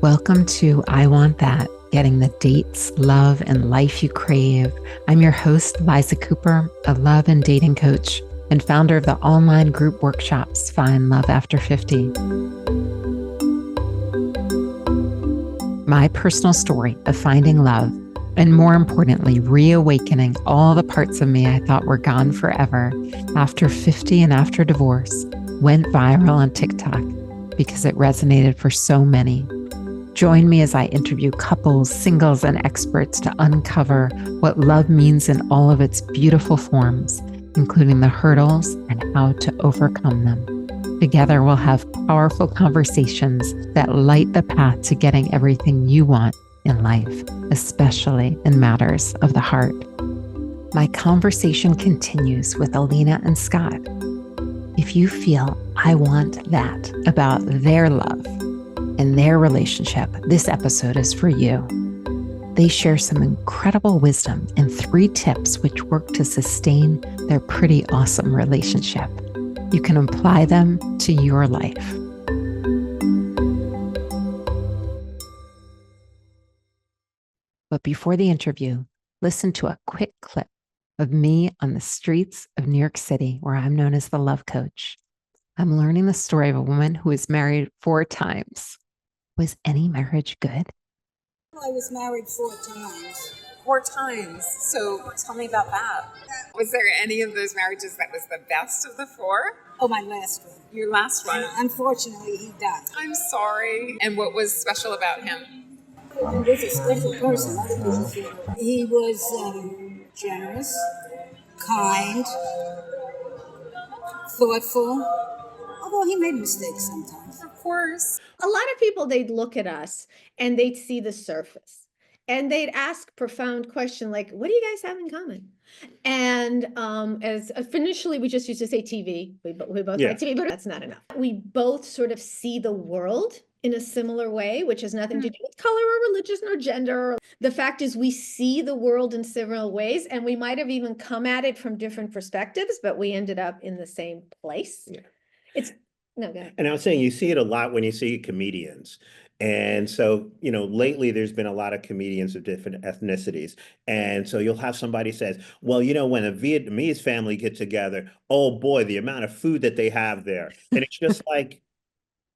Welcome to I Want That, getting the dates, love, and life you crave. I'm your host, Liza Cooper, a love and dating coach and founder of the online group workshops, Find Love After 50. My personal story of finding love, and more importantly, reawakening all the parts of me I thought were gone forever after 50 and after divorce, went viral on TikTok because it resonated for so many. Join me as I interview couples, singles, and experts to uncover what love means in all of its beautiful forms, including the hurdles and how to overcome them. Together, we'll have powerful conversations that light the path to getting everything you want in life, especially in matters of the heart. My conversation continues with Alina and Scott. If you feel I want that about their love and their relationship, this episode is for you. They share some incredible wisdom and 3 tips which work to sustain their pretty awesome relationship. You can apply them to your life. But before the interview, listen to a quick clip of me on the streets of New York City, where I'm known as the love coach. I'm learning the story of a woman who was married 4 times. Was any marriage good? I was married 4 times. 4 times. So tell me about that. Was there any of those marriages that was the best of the 4? Oh, my last one. Your last one? Unfortunately, he died. I'm sorry. And what was special about him? He was a special person. Other people feel. He was generous, kind, thoughtful, although he made mistakes sometimes. Of course. A lot of people, they'd look at us and they'd see the surface and they'd ask profound question like, what do you guys have in common? And as initially we just used to say TV. We both like TV, but that's not enough. We both sort of see the world in a similar way, which has nothing to do with color or religion or gender. The fact is we see the world in similar ways, and we might have even come at it from different perspectives, but we ended up in the same place. Yeah. No, go ahead. And I was saying, you see it a lot when you see comedians. And so, lately there's been a lot of comedians of different ethnicities. And so you'll have somebody says, well, when a Vietnamese family get together, oh boy, the amount of food that they have there. And it's just like,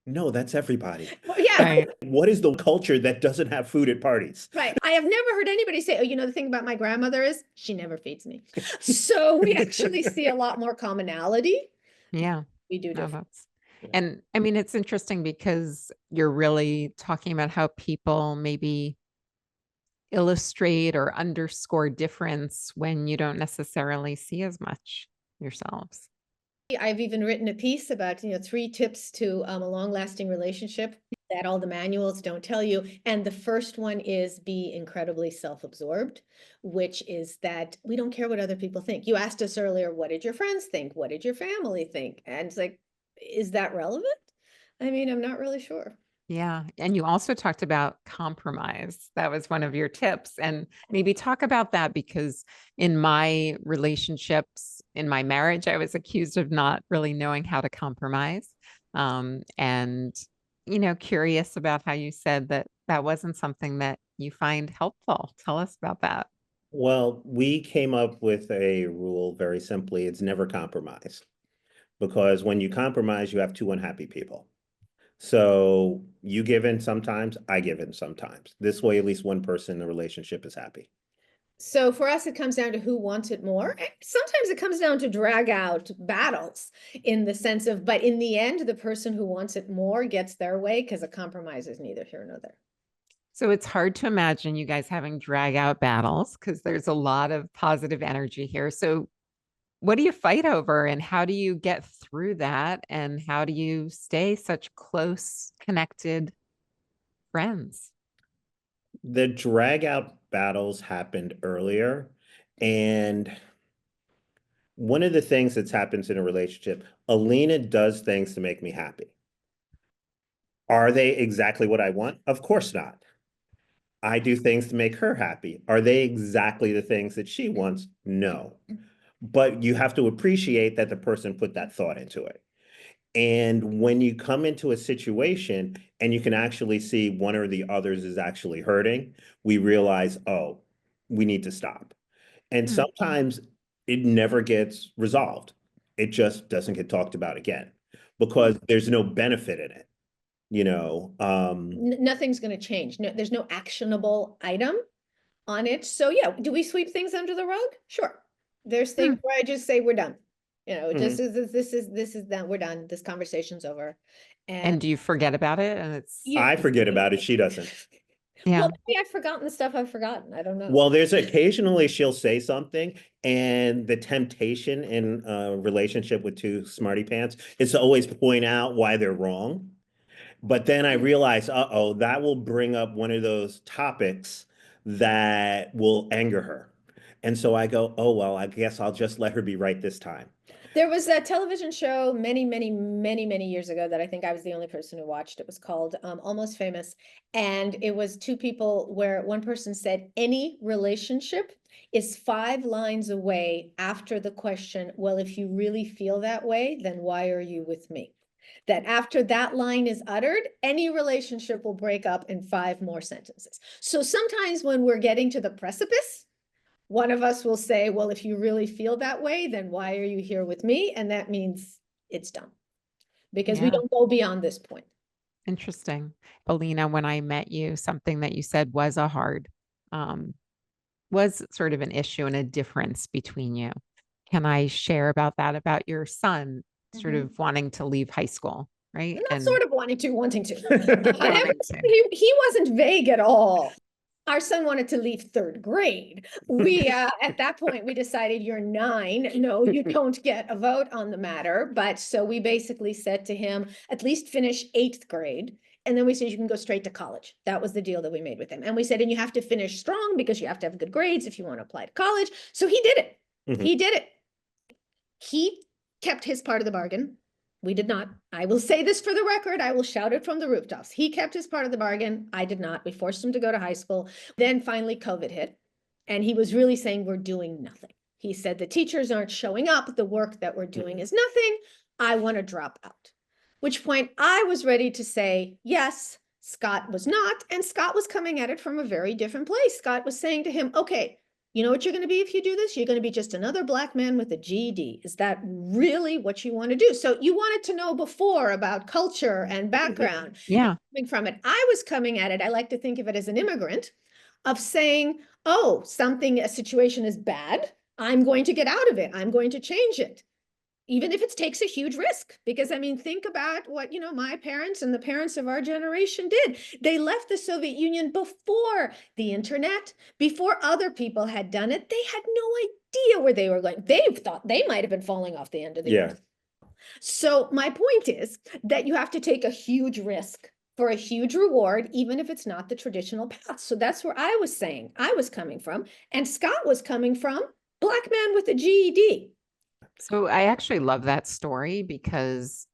no, that's everybody. Well, yeah. Right. What is the culture that doesn't have food at parties? Right. I have never heard anybody say, oh, the thing about my grandmother is she never feeds me. So we actually see a lot more commonality. Yeah. We do different. And I mean, it's interesting because you're really talking about how people maybe illustrate or underscore difference when you don't necessarily see as much yourselves. I've even written a piece about 3 tips to a long-lasting relationship that all the manuals don't tell you. And the first one is be incredibly self-absorbed, which is that we don't care what other people think. You asked us earlier, what did your friends think? What did your family think? And it's like, is that relevant? I mean, I'm not really sure. Yeah. And you also talked about compromise. That was one of your tips. And maybe talk about that, because in my relationships, in my marriage, I was accused of not really knowing how to compromise. And, curious about how you said that that wasn't something that you find helpful. Tell us about that. Well, we came up with a rule very simply. It's never compromise. Because when you compromise, you have 2 unhappy people. So you give in sometimes, I give in sometimes. This way, at least one person in the relationship is happy. So for us, it comes down to who wants it more. And sometimes it comes down to drag out battles in the sense of, but in the end, the person who wants it more gets their way because a compromise is neither here nor there. So it's hard to imagine you guys having drag out battles because there's a lot of positive energy here. So what do you fight over, and how do you get through that? And how do you stay such close, connected friends? The drag out battles happened earlier. And one of the things that's happens in a relationship, Alina does things to make me happy. Are they exactly what I want? Of course not. I do things to make her happy. Are they exactly the things that she wants? No. But you have to appreciate that the person put that thought into it. And when you come into a situation and you can actually see one or the others is actually hurting, we realize, oh, we need to stop. And sometimes it never gets resolved. It just doesn't get talked about again because there's no benefit in it, you know. Nothing's going to change. No, there's no actionable item on it. So yeah, do we sweep things under the rug? Sure. There's things where I just say we're done. You know, just this is done. We're done. This conversation's over. And do you forget about it? And it's I forget about it. She doesn't. yeah. Well, maybe I've forgotten the stuff I've forgotten. I don't know. Well, there's occasionally she'll say something, and the temptation in a relationship with two smarty pants is to always point out why they're wrong. But then I realize, uh-oh, that will bring up one of those topics that will anger her. And so I go, oh, well, I guess I'll just let her be right this time. There was a television show many years ago that I think I was the only person who watched. It was called Almost Famous. And it was two people where one person said, any relationship is 5 lines away after the question, well, if you really feel that way, then why are you with me? That after that line is uttered, any relationship will break up in 5 more sentences. So sometimes when we're getting to the precipice, one of us will say, well, if you really feel that way, then why are you here with me? And that means it's done because we don't go beyond this point. Interesting. Alina, when I met you, something that you said was was sort of an issue and a difference between you. Can I share about that, about your son sort of wanting to leave high school, right? Not And sort of wanting to. wanting to. He wasn't vague at all. Our son wanted to leave 3rd grade. We, at that point, we decided you're 9. No, you don't get a vote on the matter. But so we basically said to him, at least finish 8th grade. And then we said, you can go straight to college. That was the deal that we made with him. And we said, and you have to finish strong because you have to have good grades if you want to apply to college. So he did it. He did it. He kept his part of the bargain. We did not. I will say this for the record. I will shout it from the rooftops. He kept his part of the bargain. I did not. We forced him to go to high school. Then finally COVID hit. And he was really saying, we're doing nothing. He said, the teachers aren't showing up. The work that we're doing is nothing. I want to drop out. Which point I was ready to say, yes. Scott was not. And Scott was coming at it from a very different place. Scott was saying to him, okay, you know what you're going to be if you do this? You're going to be just another Black man with a GED. Is that really what you want to do? So you wanted to know before about culture and background. Yeah. Coming from it. I was coming at it, I like to think of it as an immigrant, of saying, oh, a situation is bad. I'm going to get out of it. I'm going to change it. Even if it takes a huge risk, because I mean, think about what, my parents and the parents of our generation did. They left the Soviet Union before the internet, before other people had done it. They had no idea where they were going. They thought they might have been falling off the end of the earth. So my point is that you have to take a huge risk for a huge reward, even if it's not the traditional path. So that's where I was saying I was coming from. And Scott was coming from Black man with a GED. So I actually love that story because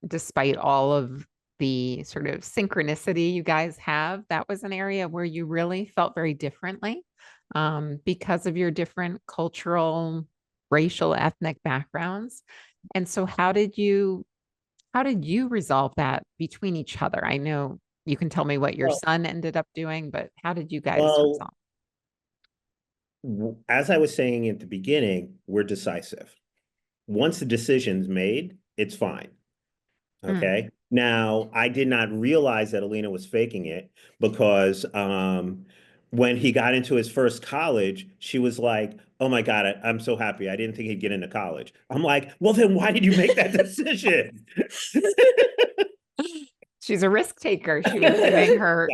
despite all of the sort of synchronicity you guys have, that was an area where you really felt very differently because of your different cultural, racial, ethnic backgrounds. And so how did you resolve that between each other? I know you can tell me what your son ended up doing, but how did you guys resolve? As I was saying at the beginning, we're decisive. Once the decision's made, it's fine. Okay. Now, I did not realize that Alina was faking it because when he got into his first college, she was like, oh my God, I'm so happy. I didn't think he'd get into college. I'm like, well, then why did you make that decision? She's a risk taker. She was giving her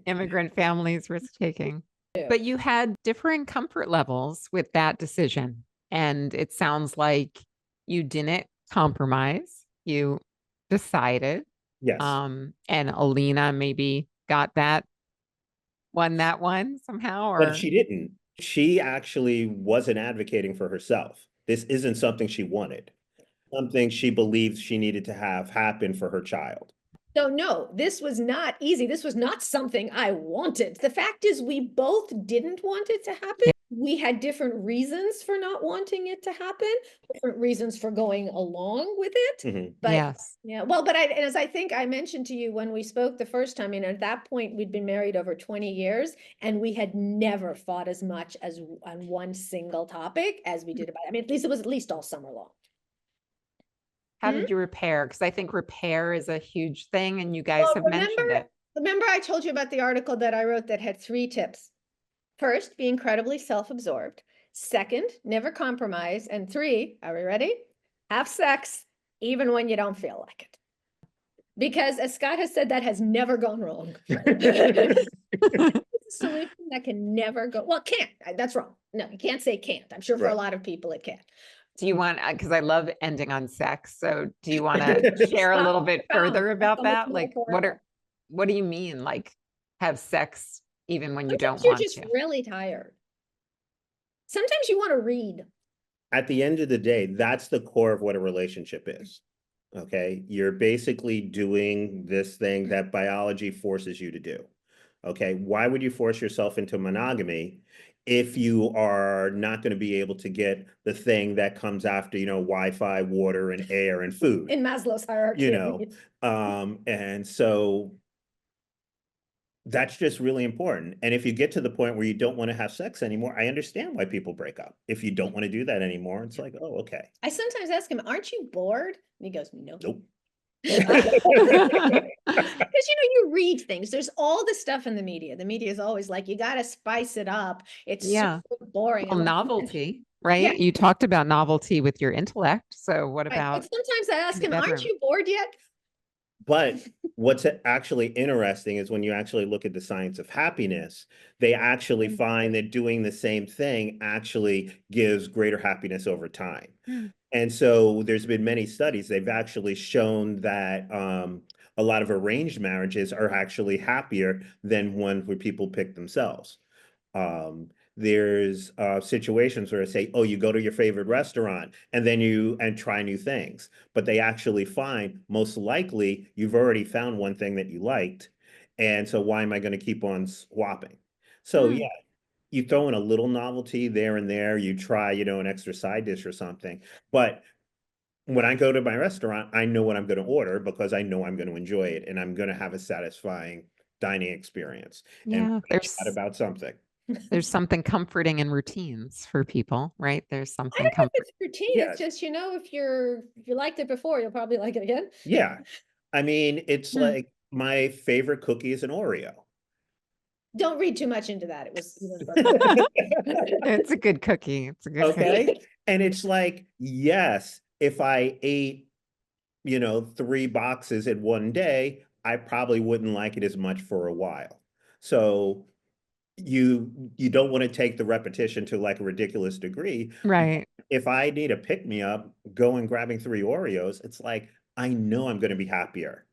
immigrant families risk taking. But you had differing comfort levels with that decision. And it sounds like you didn't compromise. You decided. Yes. And Alina maybe got won that one somehow. Or... But she didn't. She actually wasn't advocating for herself. This isn't something she wanted. Something she believed she needed to have happen for her child. So no, this was not easy. This was not something I wanted. The fact is we both didn't want it to happen. we had different reasons for not wanting it to happen, different reasons for going along with it. Mhm. But Yes. yeah, well, but as I think I mentioned to you when we spoke the first time, at that point we'd been married over 20 years and we had never fought as much as on one single topic as we did about it. I mean, at least it was at least all summer long. How did you repair? Because I think repair is a huge thing, and you guys Well, have mentioned it. remember I told you about the article that I wrote that had 3 tips. First, be incredibly self-absorbed. Second, never compromise. And 3, are we ready? Have sex even when you don't feel like it. Because as Scott has said, that has never gone wrong. It's a solution that can never go, well, can't. That's wrong. No, you can't say can't. I'm sure for a Right. lot of people it can. Do you want, because I love ending on sex. So do you want to share a little bit further about that? Like, what do you mean? Like, have sex even when you don't Sometimes you're want just to? really tired. Sometimes you want to read. At the end of the day, that's the core of what a relationship is. Okay. You're basically doing this thing that biology forces you to do. Okay. Why would you force yourself into monogamy if you are not going to be able to get the thing that comes after, Wi-Fi, water, and air and food? In Maslow's hierarchy of needs. And so that's just really important. And if you get to the point where you don't want to have sex anymore, I understand why people break up. If you don't want to do that anymore, it's like, oh, okay. I sometimes ask him, aren't you bored? And he goes, no. Nope. Because you read things. There's all this stuff in the media. The media is always like, you got to spice it up. It's Yeah. super boring. Well, I'm like, novelty, right? Yeah. You talked about novelty with your intellect. So what Right. about But sometimes I ask in the him, aren't bedroom? you bored yet? But what's actually interesting is when you actually look at the science of happiness, they actually find that doing the same thing actually gives greater happiness over time. And so there's been many studies, they've actually shown that a lot of arranged marriages are actually happier than one where people pick themselves. There's situations where I say, oh, you go to your favorite restaurant and then and try new things, but they actually find most likely you've already found one thing that you liked. And so why am I going to keep on swapping? So yeah, you throw in a little novelty there and there, you try, an extra side dish or something. But when I go to my restaurant, I know what I'm going to order because I know I'm going to enjoy it and I'm going to have a satisfying dining experience. And Yeah, not about something. there's something comforting in routines for people, right? There's I something don't know if comforting. it's routine. It's just, if you liked it before, you'll probably like it again. Yeah. I mean, it's like my favorite cookie is an Oreo. Don't read too much into that. It was. It's a good cookie. It's a good Okay. cookie. And it's like, yes, if I ate, 3 boxes in one day, I probably wouldn't like it as much for a while. So you don't want to take the repetition to like a ridiculous degree. Right. If I need a pick me up, going grabbing 3 Oreos, it's like, I know I'm going to be happier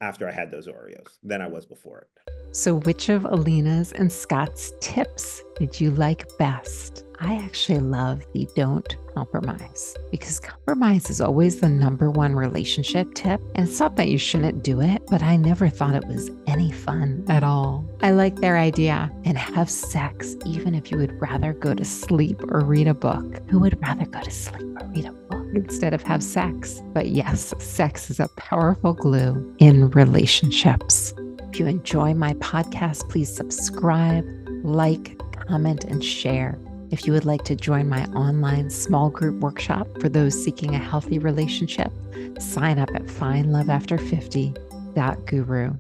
after I had those Oreos than I was before it. So which of Alina's and Scott's tips did you like best? I actually love the don't compromise, because compromise is always the #1 relationship tip. And it's not that you shouldn't do it, but I never thought it was any fun at all. I like their idea. And have sex even if you would rather go to sleep or read a book. Who would rather go to sleep or read a book instead of have sex? But yes, sex is a powerful glue in relationships. If you enjoy my podcast, please subscribe, like, comment, and share. If you would like to join my online small group workshop for those seeking a healthy relationship, sign up at fineloveafter50.guru.